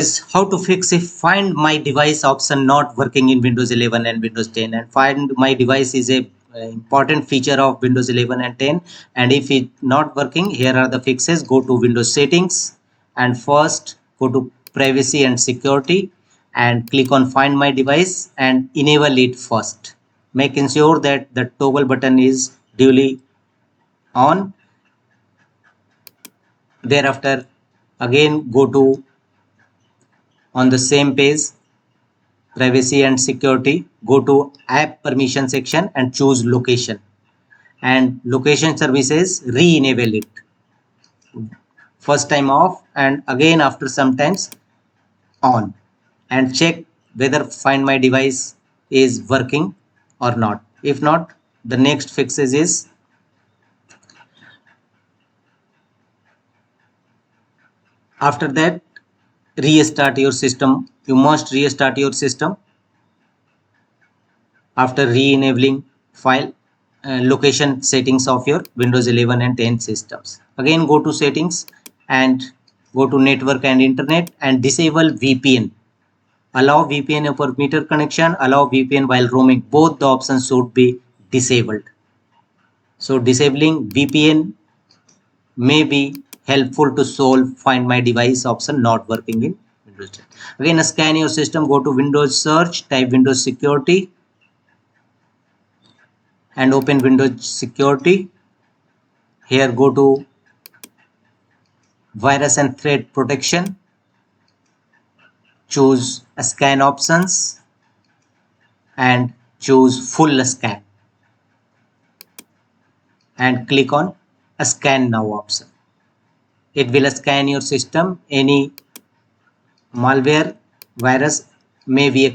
Is how to fix if find my device option not working in Windows 11 and Windows 10. And find my device is a important feature of Windows 11 and 10. And if it not working, here are the fixes. Go to Windows settings and first go to privacy and security and click on find my device and enable it first. Making sure that the toggle button is duly on. Thereafter again go to on the same page privacy and security, go to app permission section and choose location, and location services re-enable it first time off and again after some times on, and check whether find my device is working or not. If not, the next fixes is after that restart your system. You must restart your system after re-enabling file location settings of your Windows 11 and 10 systems. Again go to settings and go to network and internet and disable VPN. Allow VPN over meter connection, allow VPN while roaming. Both the options should be disabled. So disabling VPN may be helpful to solve find my device option not working in Windows 10. Again scan your system, go to Windows search, type Windows security and open Windows security. Here go to virus and threat protection, choose scan options and choose full scan and click on scan now option. It will scan your system. Any malware virus may be